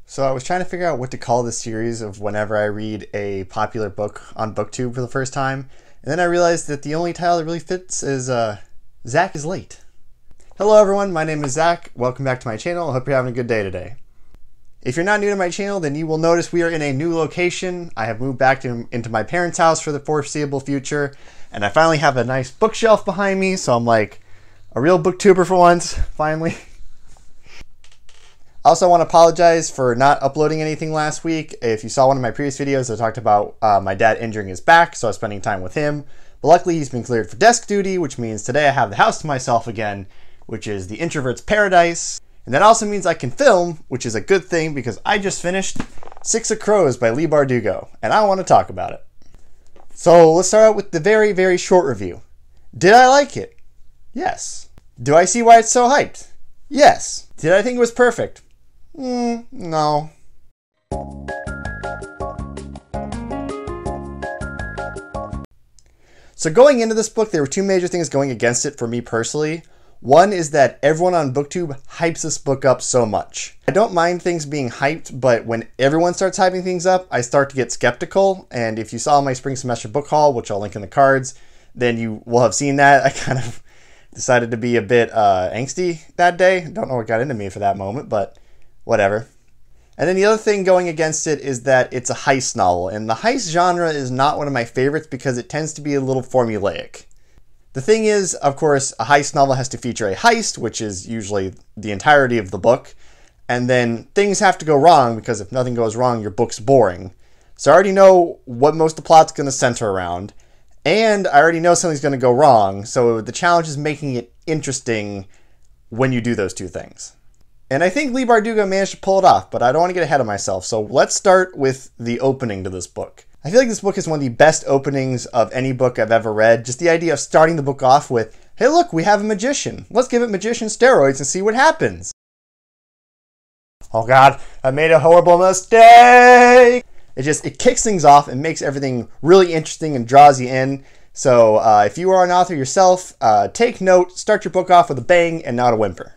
So I was trying to figure out what to call this series of whenever I read a popular book on BookTube for the first time, and then I realized that the only title that really fits is Zach is Late. Hello everyone, my name is Zach. Welcome back to my channel. I hope you're having a good day today. If you're not new to my channel, then you will notice we are in a new location. I have moved back into my parents' house for the foreseeable future, and I finally have a nice bookshelf behind me, so I'm like a real booktuber for once, finally. I also want to apologize for not uploading anything last week. If you saw one of my previous videos, I talked about my dad injuring his back, so I was spending time with him. But luckily, he's been cleared for desk duty, which means today I have the house to myself again, which is the introvert's paradise. And that also means I can film, which is a good thing because I just finished Six of Crows by Leigh Bardugo, and I want to talk about it. So let's start out with the very, very short review. Did I like it? Yes. Do I see why it's so hyped? Yes. Did I think it was perfect? No. So going into this book, there were two major things going against it for me personally. One is that everyone on BookTube hypes this book up so much. I don't mind things being hyped, but when everyone starts hyping things up, I start to get skeptical. And if you saw my spring semester book haul, which I'll link in the cards, then you will have seen that. I kind of decided to be a bit angsty that day. Don't know what got into me for that moment, but whatever. And then the other thing going against it is that it's a heist novel, and the heist genre is not one of my favorites because it tends to be a little formulaic. The thing is, of course, a heist novel has to feature a heist, which is usually the entirety of the book, and then things have to go wrong because if nothing goes wrong, your book's boring. So I already know what most of the plot's going to center around, and I already know something's going to go wrong, so the challenge is making it interesting when you do those two things. And I think Leigh Bardugo managed to pull it off, but I don't want to get ahead of myself, so let's start with the opening to this book. I feel like this book is one of the best openings of any book I've ever read. Just the idea of starting the book off with, hey look, we have a magician. Let's give it magician steroids and see what happens. Oh god, I made a horrible mistake! It kicks things off and makes everything really interesting and draws you in. So if you are an author yourself, take note, start your book off with a bang and not a whimper.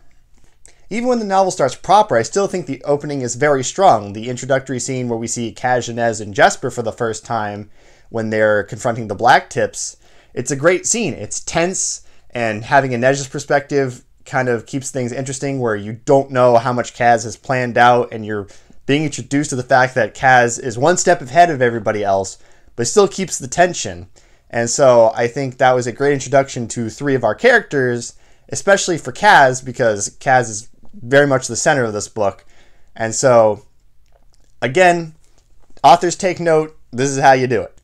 Even when the novel starts proper, I still think the opening is very strong. The introductory scene where we see Kaz, Inez, and Jesper for the first time when they're confronting the Black Tips, it's a great scene. It's tense, and having Inez's perspective kind of keeps things interesting where you don't know how much Kaz has planned out, and you're being introduced to the fact that Kaz is one step ahead of everybody else, but still keeps the tension. And so I think that was a great introduction to three of our characters, especially for Kaz, because Kaz is very much the center of this book. And so, again, authors take note, this is how you do it.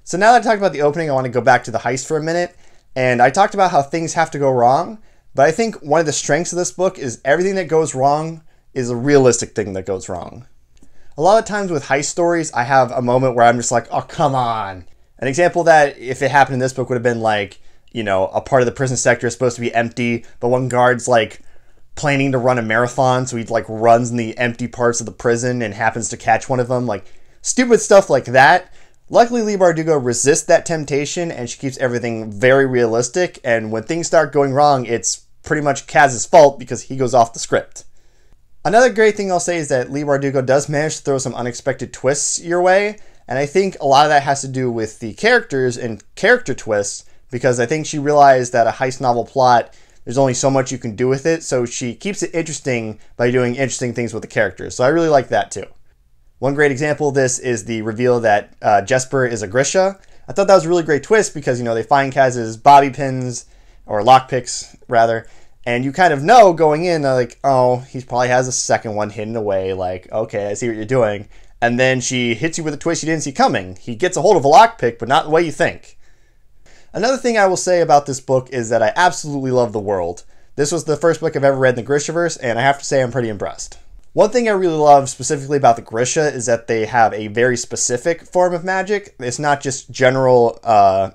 So now that I talked about the opening, I want to go back to the heist for a minute. And I talked about how things have to go wrong, but I think one of the strengths of this book is everything that goes wrong is a realistic thing that goes wrong. A lot of times with heist stories, I have a moment where I'm just like, oh, come on. An example of that, if it happened in this book, would have been like, you know, a part of the prison sector is supposed to be empty, but one guard's like planning to run a marathon, so he like runs in the empty parts of the prison and happens to catch one of them. Like stupid stuff like that. Luckily, Leigh Bardugo resists that temptation and she keeps everything very realistic. And when things start going wrong, it's pretty much Kaz's fault because he goes off the script. Another great thing I'll say is that Leigh Bardugo does manage to throw some unexpected twists your way. And I think a lot of that has to do with the characters and character twists, because I think she realized that a heist novel plot, there's only so much you can do with it, so she keeps it interesting by doing interesting things with the characters. So I really like that too. One great example of this is the reveal that Jesper is a Grisha. I thought that was a really great twist because, you know, they find Kaz's bobby pins, or lockpicks rather, and you kind of know going in, like, oh, he probably has a second one hidden away, like, okay, I see what you're doing. And then she hits you with a twist you didn't see coming. He gets a hold of a lockpick, but not the way you think. Another thing I will say about this book is that I absolutely love the world. This was the first book I've ever read in the Grishaverse, and I have to say I'm pretty impressed. One thing I really love specifically about the Grisha is that they have a very specific form of magic. It's not just general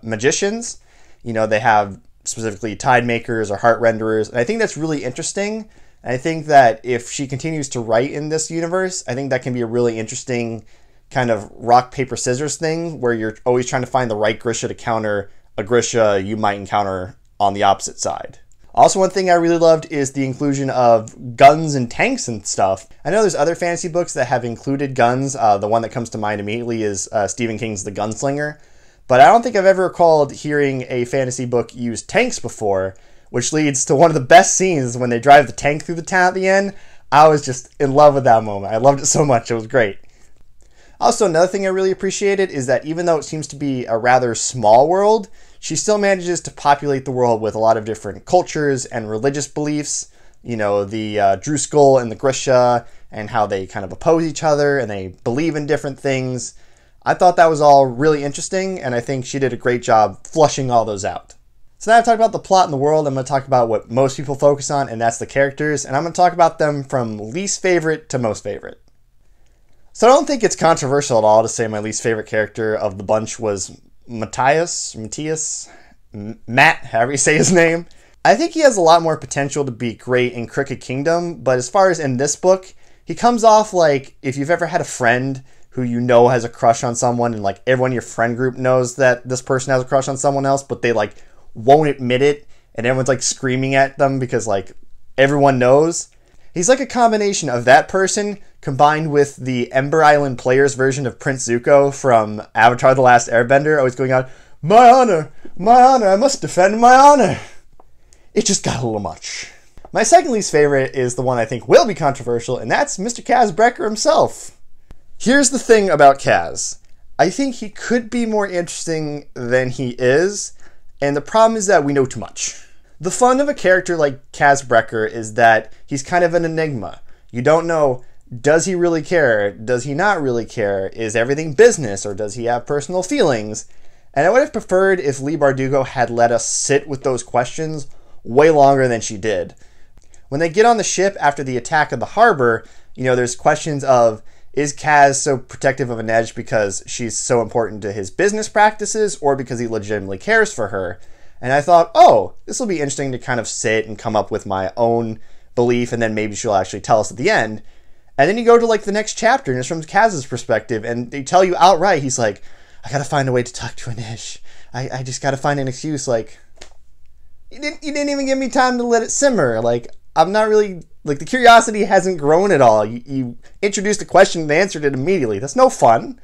magicians. You know, they have specifically tide makers or heart renderers, and I think that's really interesting. And I think that if she continues to write in this universe, I think that can be a really interesting kind of rock, paper, scissors thing where you're always trying to find the right Grisha to counter a Grisha you might encounter on the opposite side. Also, one thing I really loved is the inclusion of guns and tanks and stuff. I know there's other fantasy books that have included guns. The one that comes to mind immediately is Stephen King's The Gunslinger. But I don't think I've ever recalled hearing a fantasy book use tanks before, which leads to one of the best scenes when they drive the tank through the town at the end. I was just in love with that moment. I loved it so much. It was great. Also, another thing I really appreciated is that even though it seems to be a rather small world, she still manages to populate the world with a lot of different cultures and religious beliefs. You know, the Druskull and the Grisha, and how they kind of oppose each other and they believe in different things. I thought that was all really interesting, and I think she did a great job flushing all those out. So now I've talked about the plot and the world. I'm going to talk about what most people focus on, and that's the characters. And I'm going to talk about them from least favorite to most favorite. So I don't think it's controversial at all to say my least favorite character of the bunch was Matthias, Matt, however you say his name. I think he has a lot more potential to be great in Crooked Kingdom, but as far as in this book, he comes off like if you've ever had a friend who you know has a crush on someone, and like everyone in your friend group knows that this person has a crush on someone else, but they like won't admit it, and everyone's like screaming at them because like everyone knows. He's like a combination of that person combined with the Ember Island players version of Prince Zuko from Avatar: The Last Airbender, always going on, my honor, I must defend my honor. It just got a little much. My second least favorite is the one I think will be controversial, and that's Mr. Kaz Brekker himself. Here's the thing about Kaz. I think he could be more interesting than he is, and the problem is that we know too much. The fun of a character like Kaz Brekker is that he's kind of an enigma. You don't know, does he really care? Does he not really care? Is everything business, or does he have personal feelings? And I would have preferred if Leigh Bardugo had let us sit with those questions way longer than she did. When they get on the ship after the attack of the harbor, you know, there's questions of, is Kaz so protective of Inej because she's so important to his business practices, or because he legitimately cares for her? And I thought, oh, this will be interesting to kind of sit and come up with my own belief, and then maybe she'll actually tell us at the end. And then you go to like the next chapter, and it's from Kaz's perspective, and they tell you outright, he's like, I gotta find a way to talk to Inej. I just gotta find an excuse. Like, you didn't even give me time to let it simmer. Like, I'm not really, like, the curiosity hasn't grown at all. You introduced a question and answered it immediately. That's no fun.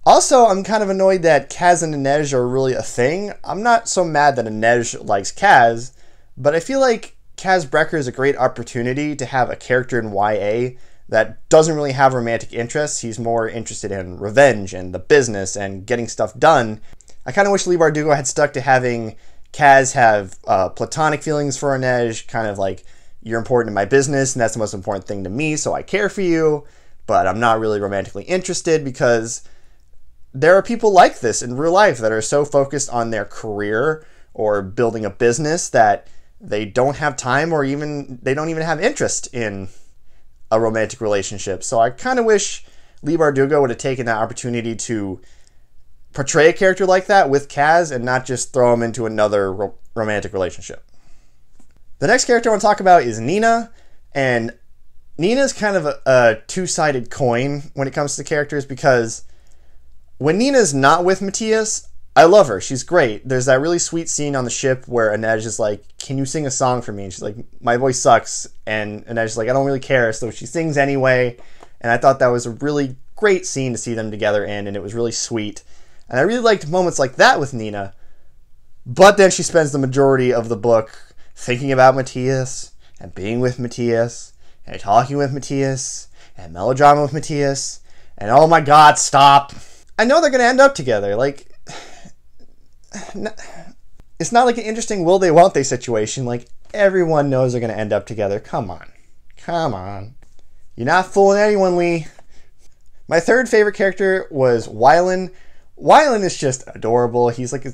Also, I'm kind of annoyed that Kaz and Inej are really a thing. I'm not so mad that Inej likes Kaz, but I feel like Kaz Brekker is a great opportunity to have a character in YA that doesn't really have romantic interests. He's more interested in revenge and the business and getting stuff done. I kind of wish Leigh Bardugo had stuck to having Kaz have platonic feelings for Inej, kind of like, you're important in my business and that's the most important thing to me, so I care for you, but I'm not really romantically interested, because there are people like this in real life that are so focused on their career or building a business that they don't have time, or even they don't even have interest in a romantic relationship. So I kind of wish Leigh Bardugo would have taken that opportunity to portray a character like that with Kaz and not just throw him into another romantic relationship. The next character I want to talk about is Nina, and Nina's kind of a two-sided coin when it comes to characters, because when Nina's not with Matthias, I love her. She's great. There's that really sweet scene on the ship where Inej is like, can you sing a song for me? And she's like, my voice sucks. And Inej is like, I don't really care. So she sings anyway. And I thought that was a really great scene to see them together in, and it was really sweet. And I really liked moments like that with Nina. But then she spends the majority of the book thinking about Matthias, and being with Matthias, and talking with Matthias, and melodrama with Matthias, and oh my god, stop. I know they're going to end up together. Like, it's not like an interesting will they, won't they situation. Like, everyone knows they're going to end up together. Come on. Come on. You're not fooling anyone, Leigh. My third favorite character was Wylan. Wylan is just adorable. He's like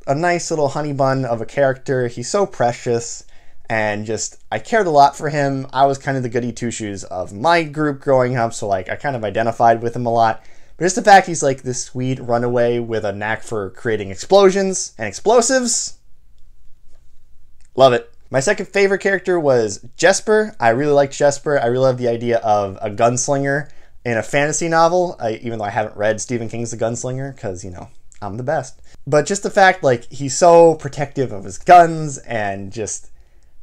a nice little honey bun of a character. He's so precious, and just, I cared a lot for him. I was kind of the goody two-shoes of my group growing up, so like I kind of identified with him a lot. But just the fact he's like this sweet runaway with a knack for creating explosions and explosives. Love it. My second favorite character was Jesper. I really liked Jesper. I really love the idea of a gunslinger in a fantasy novel, even though I haven't read Stephen King's The Gunslinger, because, you know, I'm the best. But just the fact, like, he's so protective of his guns, and just,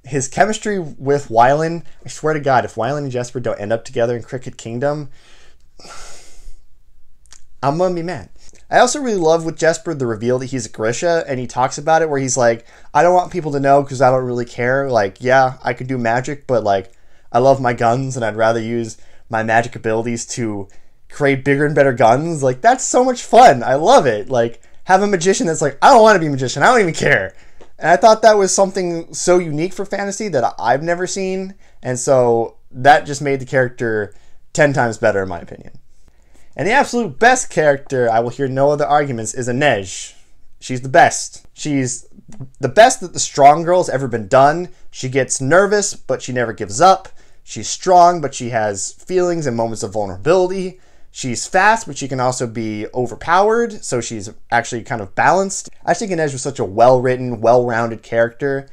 his chemistry with Wylan, I swear to God, if Wylan and Jesper don't end up together in Crooked Kingdom, I'm gonna be mad. I also really love with Jesper the reveal that he's a Grisha, and he talks about it where he's like, I don't want people to know because I don't really care. Like, yeah, I could do magic, but like, I love my guns and I'd rather use my magic abilities to create bigger and better guns. Like, that's so much fun. I love it. Like, have a magician that's like, I don't want to be a magician. I don't even care. And I thought that was something so unique for fantasy that I've never seen. And so that just made the character 10 times better in my opinion. And the absolute best character, I will hear no other arguments, is Inej. She's the best. She's the best that the strong girl's ever been done. She gets nervous, but she never gives up. She's strong, but she has feelings and moments of vulnerability. She's fast, but she can also be overpowered, so she's actually kind of balanced. I think Inej was such a well-written, well-rounded character,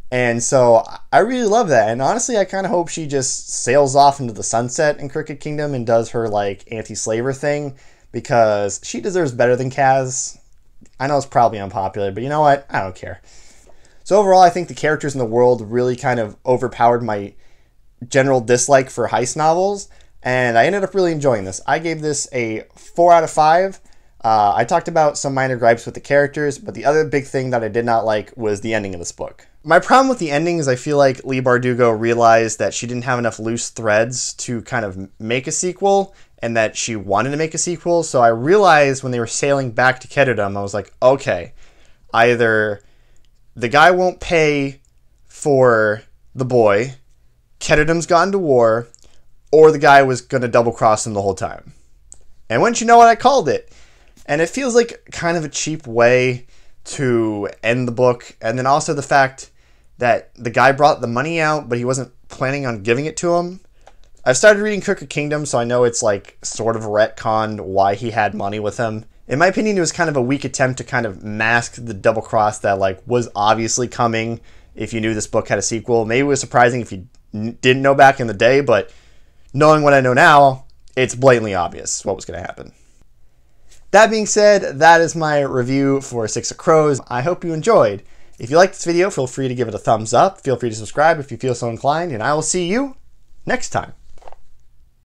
and so I really love that. And honestly, I kind of hope she just sails off into the sunset in Crooked Kingdom and does her, like, anti-slaver thing, because she deserves better than Kaz. I know it's probably unpopular, but you know what? I don't care. So overall, I think the characters in the world really kind of overpowered my general dislike for heist novels, and I ended up really enjoying this. I gave this a 4 out of 5. I talked about some minor gripes with the characters, but the other big thing that I did not like was the ending of this book. My problem with the ending is I feel like Leigh Bardugo realized that she didn't have enough loose threads to kind of make a sequel, and that she wanted to make a sequel, so I realized when they were sailing back to Ketterdam, I was like, okay, either the guy won't pay for the boy, Ketterdam's gone to war, or the guy was going to double-cross him the whole time. And wouldn't you know what, I called it. And it feels like kind of a cheap way to end the book. And then also the fact that the guy brought the money out, but he wasn't planning on giving it to him. I've started reading Crooked Kingdom, so I know it's like sort of retconned why he had money with him. In my opinion, it was kind of a weak attempt to kind of mask the double-cross that like was obviously coming if you knew this book had a sequel. Maybe it was surprising if you didn't know back in the day, but knowing what I know now, it's blatantly obvious what was going to happen. That being said, that is my review for Six of Crows. I hope you enjoyed. If you liked this video, feel free to give it a thumbs up. Feel free to subscribe if you feel so inclined, and I will see you next time.